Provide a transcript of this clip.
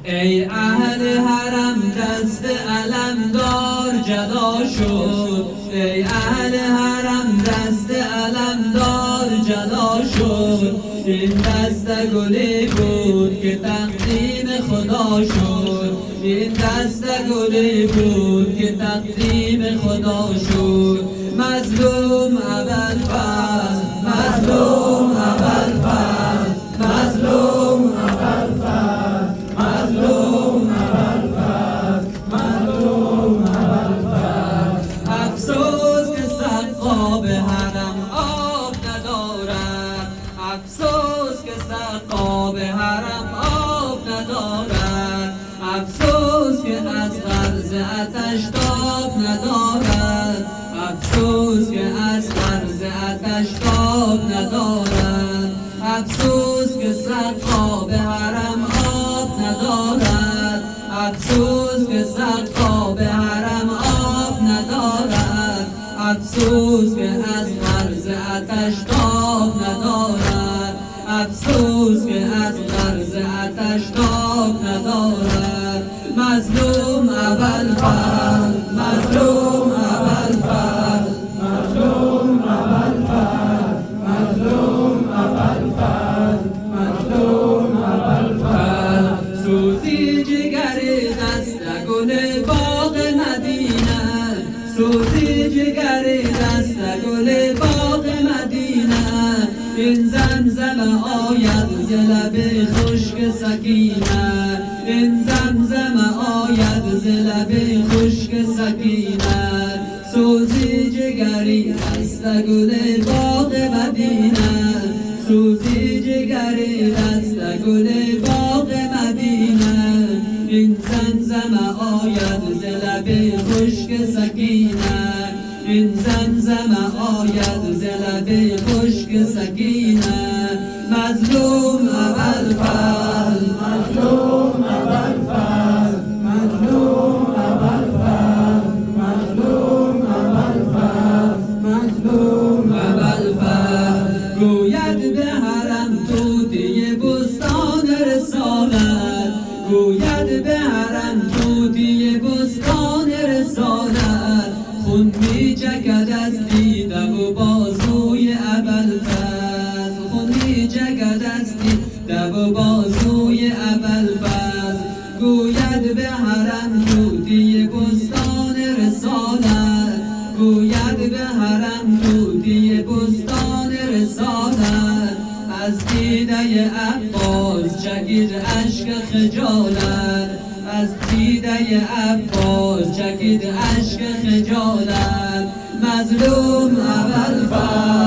ای اهل حرم دست علمدار جدا شد، ای اهل حرم دست علمدار جدا شد. این دست گلی بود که تقدیم خدا شد، این دست گلی بود که تقدیم خدا شد. مظلوم ابوالفضل، مظلوم ابوالفضل، مظلوم ابوالفضل، مظلوم ابوالفضل، مظلوم ابوالفضل. افسوس که سقا به حرم آب ندارد، افسوس که سقا به حرم آب ندارد، افسوس که از قرض آتش تاب ندارد، افسوس که از قرض آتش تاب ندارد، افسوس که سقا به حرم آب ندارد، افسوس که سقا به حرم آب ندارد، افسوس که از قرض آتش تاب ندارد، افسوس که از قرض آتش تاب ندارد. مظلوم ابوالفضل، مظلوم ابوالفضل، مظلوم ابوالفضل، مظلوم ابوالفضل، مظلوم ابوالفضل. سوزی جگر دست گل باغ مدینه، سوزی جگر دست گل باغ مدینه. این زمزم آید ز لب خشک سکینه، این زمزم آید ز لب خشک سکینه. سوزی جگری دست گل باغ مدینه، سوزی جگری دست گل باغ مدینه. این زمزم آید ز لب خشک سکینه، این زمزم آید ز لب خشک سکینه. مظلوم ابوالفضل، مظلوم ابوالفضل، مظلوم ابوالفضل، مظلوم ابوالفضل، مظلوم ابوالفضل. گوید به حرم طوطی بستان رسالت، گوید به حرم طوطی بستان رسالت. خون می چکد از دیده و بازوی ابوالفضل، خون می چکد از دیده و بازوی ابوالفضل. گوید به حرم طوطی بستان رسالت، گوید به حرم طوطی بستان رسالت. از دیده عباس چکید اشک خجالت، از دیده عباس چکید اشک خجالت. مظلوم ابوالفضل.